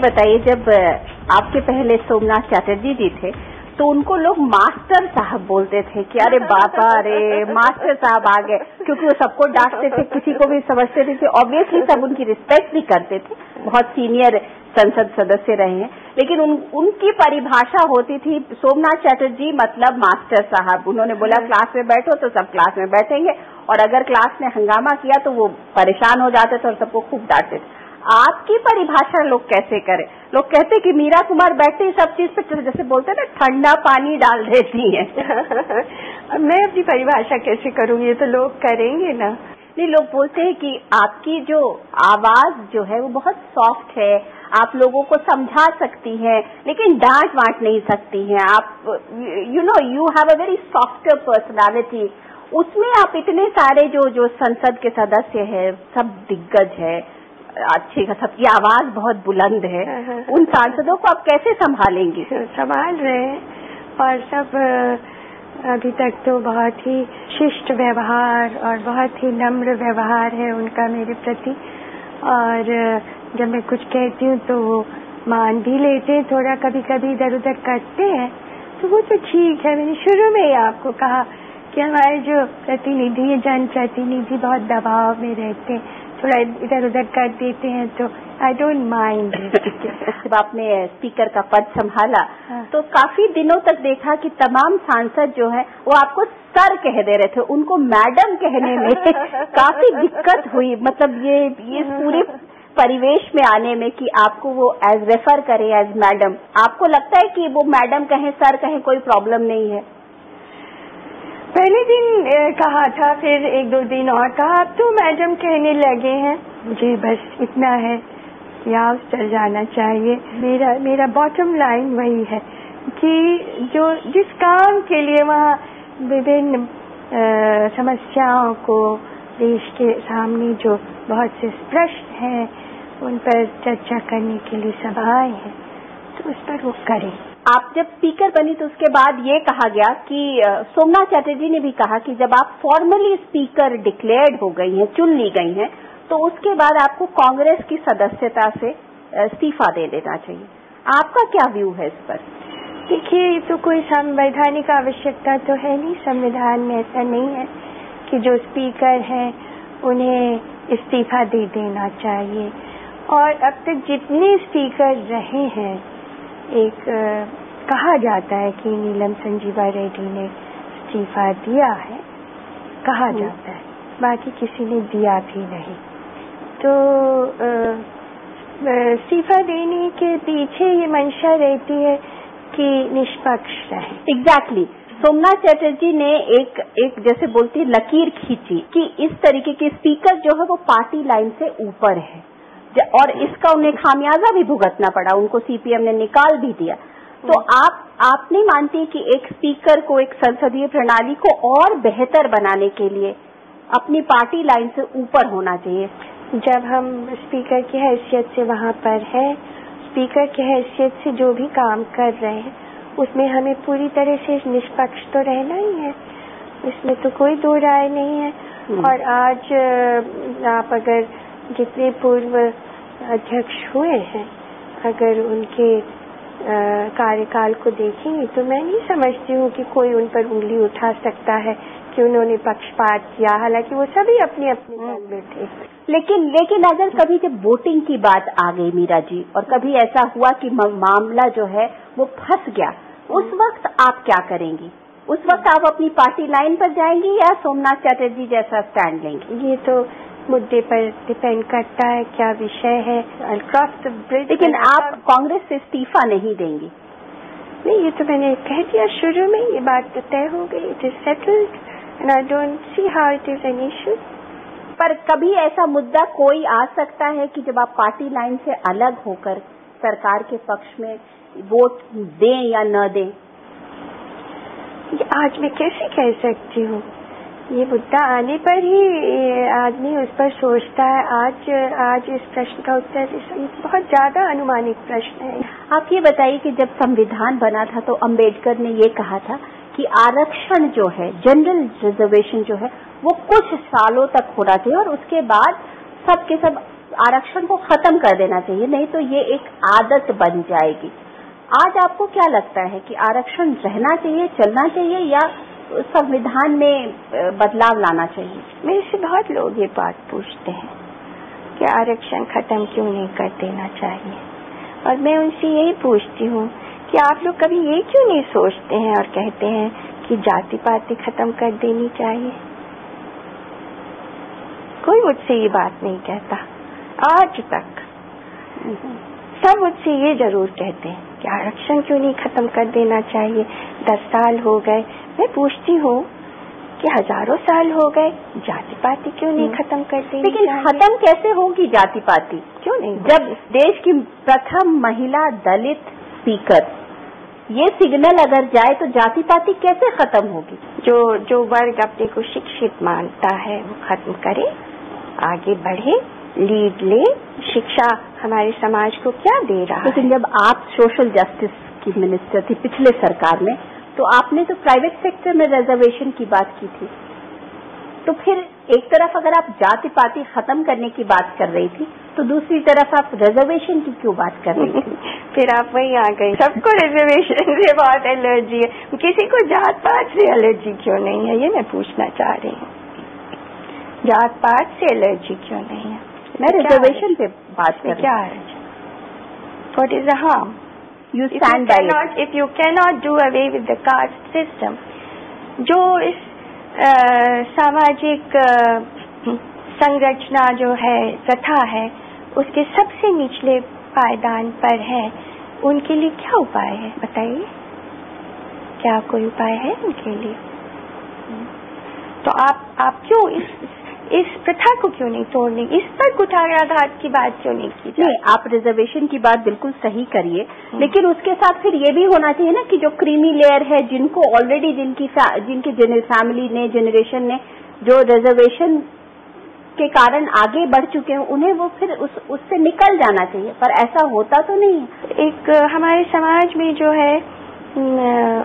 बताइए, जब आपके पहले सोमनाथ चटर्जी जी थे तो उनको लोग मास्टर साहब बोलते थे कि अरे बाबा, अरे मास्टर साहब आ गए, क्योंकि वो सबको डांटते थे, किसी को भी समझते थे कि ऑब्वियसली सब उनकी रिस्पेक्ट भी करते थे, बहुत सीनियर संसद सदस्य रहे हैं। लेकिन उनकी परिभाषा होती थी सोमनाथ चटर्जी मतलब मास्टर साहब। उन्होंने बोला क्लास में बैठो तो सब क्लास में बैठेंगे, और अगर क्लास में हंगामा किया तो वो परेशान हो जाते थे और सबको खूब डांटते थे। आपकी परिभाषा लोग कैसे करें? लोग कहते कि मीरा कुमार बैठते ही सब चीज पे जैसे बोलते हैं ना, ठंडा पानी डाल देती है। मैं अपनी परिभाषा कैसे करूंगी? ये तो लोग करेंगे ना। नहीं, लोग बोलते हैं कि आपकी जो आवाज जो है वो बहुत सॉफ्ट है, आप लोगों को समझा सकती हैं, लेकिन डांट वांट नहीं सकती हैं। आप you have a very softer personality. उसमें आप इतने सारे जो संसद के सदस्य हैं, सब दिग्गज है, अच्छी, सबकी आवाज बहुत बुलंद है, उन सांसदों को आप कैसे संभालेंगी? संभाल रहे हैं, और सब अभी तक तो बहुत ही शिष्ट व्यवहार और बहुत ही नम्र व्यवहार है उनका मेरे प्रति। और जब मैं कुछ कहती हूँ तो वो मान भी लेते हैं, थोड़ा कभी कभी इधर उधर करते हैं, तो वो तो ठीक है। मैंने शुरू में ही आपको कहा कि हमारे जो प्रतिनिधि है, जन प्रतिनिधि, बहुत दबाव में रहते हैं, थोड़ा इधर उधर कर देते हैं, तो आई डोंट माइंड। जब आपने स्पीकर का पद संभाला तो काफी दिनों तक देखा कि तमाम सांसद जो है वो आपको सर कह दे रहे थे, उनको मैडम कहने में काफी दिक्कत हुई। मतलब ये पूरे परिवेश में आने में कि आपको वो एज रेफर करे एज मैडम, आपको लगता है कि वो मैडम कहें सर कहें कोई प्रॉब्लम नहीं है? पहले दिन कहा था, फिर एक दो दिन और कहा, अब तो मैडम कहने लगे हैं। मुझे बस इतना है कि आप चल जाना चाहिए। मेरा बॉटम लाइन वही है कि जिस काम के लिए वहाँ विभिन्न समस्याओं को देश के सामने जो बहुत से प्रश्न हैं उन पर चर्चा करने के लिए सब आए हैं, तो उस पर वो करें। आप जब स्पीकर बनी तो उसके बाद ये कहा गया कि सोमनाथ चटर्जी ने भी कहा कि जब आप फॉर्मली स्पीकर डिक्लेयर्ड हो गई हैं, चुन ली गई हैं, तो उसके बाद आपको कांग्रेस की सदस्यता से इस्तीफा दे देना चाहिए। आपका क्या व्यू है इस पर? देखिए, ये तो कोई संवैधानिक आवश्यकता तो है नहीं, संविधान में ऐसा नहीं है कि जो स्पीकर हैं उन्हें इस्तीफा दे देना चाहिए। और अब तक जितने स्पीकर रहे हैं, एक कहा जाता है कि नीलम संजीवा रेड्डी ने इस्तीफा दिया है, कहा जाता है, बाकी किसी ने दिया भी नहीं। तो इस्तीफा देने के पीछे ये मंशा रहती है कि निष्पक्ष रहे। एग्जैक्टली। सोमनाथ चटर्जी ने एक जैसे बोलती है लकीर खींची कि इस तरीके के स्पीकर जो है वो पार्टी लाइन से ऊपर है, और इसका उन्हें खामियाजा भी भुगतना पड़ा, उनको सीपीएम ने निकाल भी दिया। तो आप नहीं मानती कि एक स्पीकर को, एक संसदीय प्रणाली को और बेहतर बनाने के लिए अपनी पार्टी लाइन से ऊपर होना चाहिए? जब हम स्पीकर की हैसियत से वहाँ पर है, स्पीकर की हैसियत से जो भी काम कर रहे हैं उसमें हमें पूरी तरह से निष्पक्ष तो रहना ही है, इसमें तो कोई दो राय नहीं है। और आज आप अगर जितने पूर्व अध्यक्ष हुए हैं, अगर उनके कार्यकाल को देखेंगे तो मैं नहीं समझती हूँ कि कोई उन पर उंगली उठा सकता है कि उन्होंने पक्षपात किया, हालांकि वो सभी अपने अपने दल में थे। लेकिन अगर कभी जब वोटिंग की बात आ गई मीरा जी, और कभी ऐसा हुआ कि मामला जो है वो फंस गया, उस वक्त आप क्या करेंगी? उस वक्त आप अपनी पार्टी लाइन पर जाएंगी या सोमनाथ चटर्जी जैसा स्टैंड लेंगी? ये तो मुद्दे पर डिपेंड करता है क्या विषय है। Cross the bridge. लेकिन आप कांग्रेस से इस्तीफा नहीं देंगी? नहीं, ये तो मैंने कह दिया शुरू में, ये बात तो तय हो गई, it is settled and I don't see how it is an issue. पर कभी ऐसा मुद्दा कोई आ सकता है कि जब आप पार्टी लाइन से अलग होकर सरकार के पक्ष में वोट दें या न दें? आज मैं कैसे कह सकती हूँ? ये मुद्दा आने पर ही आदमी उस पर सोचता है। आज इस प्रश्न का उत्तर बहुत ज्यादा अनुमानित प्रश्न है। आप ये बताइए कि जब संविधान बना था तो अंबेडकर ने ये कहा था कि आरक्षण जो है, जनरल रिजर्वेशन जो है, वो कुछ सालों तक होना चाहिए और उसके बाद सब के सब आरक्षण को खत्म कर देना चाहिए, नहीं तो ये एक आदत बन जाएगी। आज आपको क्या लगता है कि आरक्षण रहना चाहिए, चलना चाहिए, या संविधान में बदलाव लाना चाहिए? मेरे से बहुत लोग ये बात पूछते हैं कि आरक्षण खत्म क्यों नहीं कर देना चाहिए, और मैं उनसे यही पूछती हूँ कि आप लोग कभी ये क्यों नहीं सोचते हैं और कहते हैं कि जाति पाति खत्म कर देनी चाहिए? कोई मुझसे ये बात नहीं कहता आज तक। सब मुझसे ये जरूर कहते हैं कि आरक्षण क्यों नहीं खत्म कर देना चाहिए। 10 साल हो गए, मैं पूछती हूँ कि हजारों साल हो गए, जाति पाति क्यों नहीं खत्म कर देनी लेकिन चाहिए? खत्म कैसे होगी जाति पाति? क्यों नहीं? जब देश की प्रथम महिला दलित स्पीकर, ये सिग्नल अगर जाए तो जाति पाति कैसे खत्म होगी? जो वर्ग अपने को शिक्षित मानता है वो खत्म करे, आगे बढ़े, लीड ले। शिक्षा हमारे समाज को क्या दे रहा है? लेकिन जब आप सोशल जस्टिस की मिनिस्टर थी पिछले सरकार में, तो आपने तो प्राइवेट सेक्टर में रिजर्वेशन की बात की थी। तो फिर एक तरफ अगर आप जाति पाति खत्म करने की बात कर रही थी, तो दूसरी तरफ आप रिजर्वेशन की क्यों बात कर रही थी? फिर आप वही आ गई। सबको रिजर्वेशन से बहुत एलर्जी है, किसी को जात पात से एलर्जी क्यों नहीं है, ये मैं पूछना चाह रही हूँ। जात पात से एलर्जी क्यों नहीं है? मैं रिजर्वेशन पे बात कर क्या है? What is the harm? You stand by it. If you cannot do away with the caste system, जो इस सामाजिक संरचना जो है, प्रथा है, उसके सबसे निचले पायदान पर है, उनके लिए क्या उपाय है बताइए? क्या कोई उपाय है उनके लिए? तो आप क्यों इस प्रथा को क्यों नहीं तोड़ने, इस पर कुठाराघात की बात क्यों नहीं की? नहीं, आप रिजर्वेशन की बात बिल्कुल सही करिए, लेकिन उसके साथ फिर ये भी होना चाहिए ना कि जो क्रीमी लेयर है, जिनको ऑलरेडी जिनकी फैमिली ने, जनरेशन ने जो रिजर्वेशन के कारण आगे बढ़ चुके हैं, उन्हें वो फिर उससे निकल जाना चाहिए, पर ऐसा होता तो नहीं है। एक हमारे समाज में जो है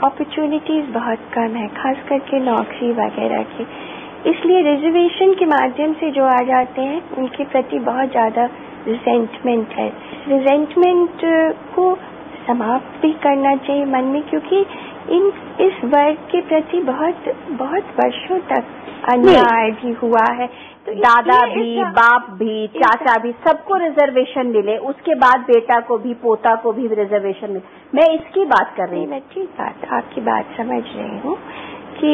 अपॉर्चुनिटीज बहुत कम है, खास करके नौकरी वगैरह की, इसलिए रिजर्वेशन के माध्यम से जो आ जाते हैं उनके प्रति बहुत ज्यादा रिजेंटमेंट है। रिजेंटमेंट को समाप्त भी करना चाहिए मन में, क्योंकि इस वर्ग के प्रति बहुत बहुत वर्षों तक अन्याय भी हुआ है। तो दादा भी, बाप भी, चाचा भी, सबको रिजर्वेशन मिले, उसके बाद बेटा को भी, पोता को भी रिजर्वेशन मिले। मैं इसकी बात कर रही हूँ। मैं ठीक बात, आपकी बात समझ रही हूँ कि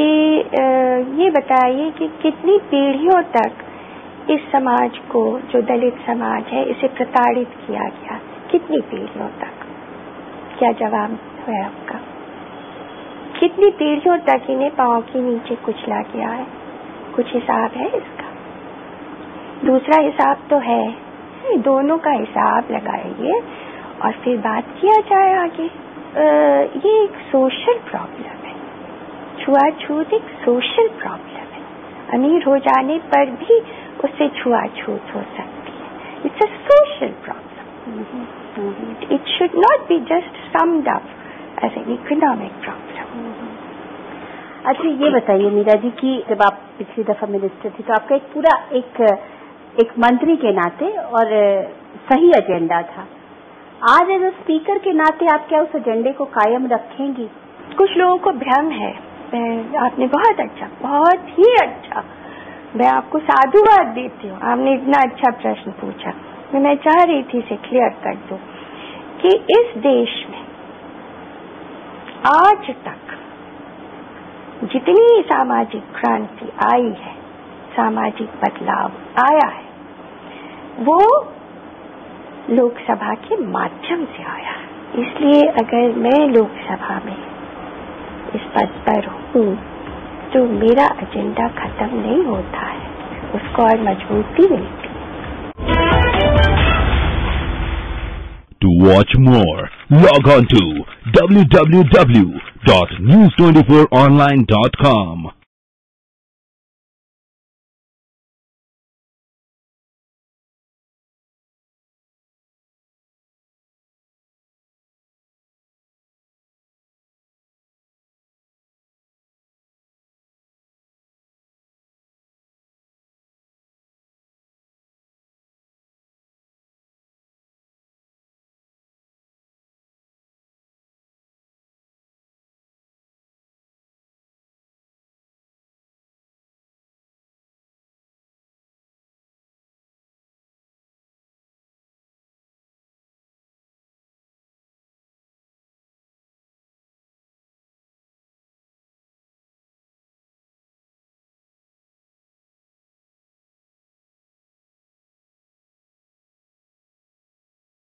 ये बताइए कि कितनी पीढ़ियों तक इस समाज को, जो दलित समाज है, इसे प्रताड़ित किया गया? कितनी पीढ़ियों तक? क्या जवाब है आपका? कितनी पीढ़ियों तक इन्हें पांव के नीचे कुचला गया है? कुछ हिसाब है इसका? दूसरा हिसाब तो है, दोनों का हिसाब लगाइए और फिर बात किया जाए आगे। ये एक सोशल प्रॉब्लम है, छुआछूत एक सोशल प्रॉब्लम है। अमीर हो जाने पर भी उससे छुआछूत हो सकती है। It's a social problem. It should not be just summed up as an economic problem. अच्छा, ये बताइए मीरा जी कि जब आप पिछली दफा मिनिस्टर थी तो आपका एक पूरा एक मंत्री के नाते और सही एजेंडा था। आज एज स्पीकर के नाते आप क्या उस एजेंडे को कायम रखेंगी? कुछ लोगों को भ्रम है। आपने बहुत अच्छा, बहुत ही अच्छा, मैं आपको साधुवाद देती हूँ, आपने इतना अच्छा प्रश्न पूछा। मैं चाह रही थी इसे क्लियर कर दूं कि इस देश में आज तक जितनी सामाजिक क्रांति आई है, सामाजिक बदलाव आया है, वो लोकसभा के माध्यम से आया है। इसलिए अगर मैं लोकसभा में इस पद पर हूँ तो मेरा एजेंडा खत्म नहीं होता है, उसको और मजबूती मिलती है। To watch more, log on to www.news24online.com.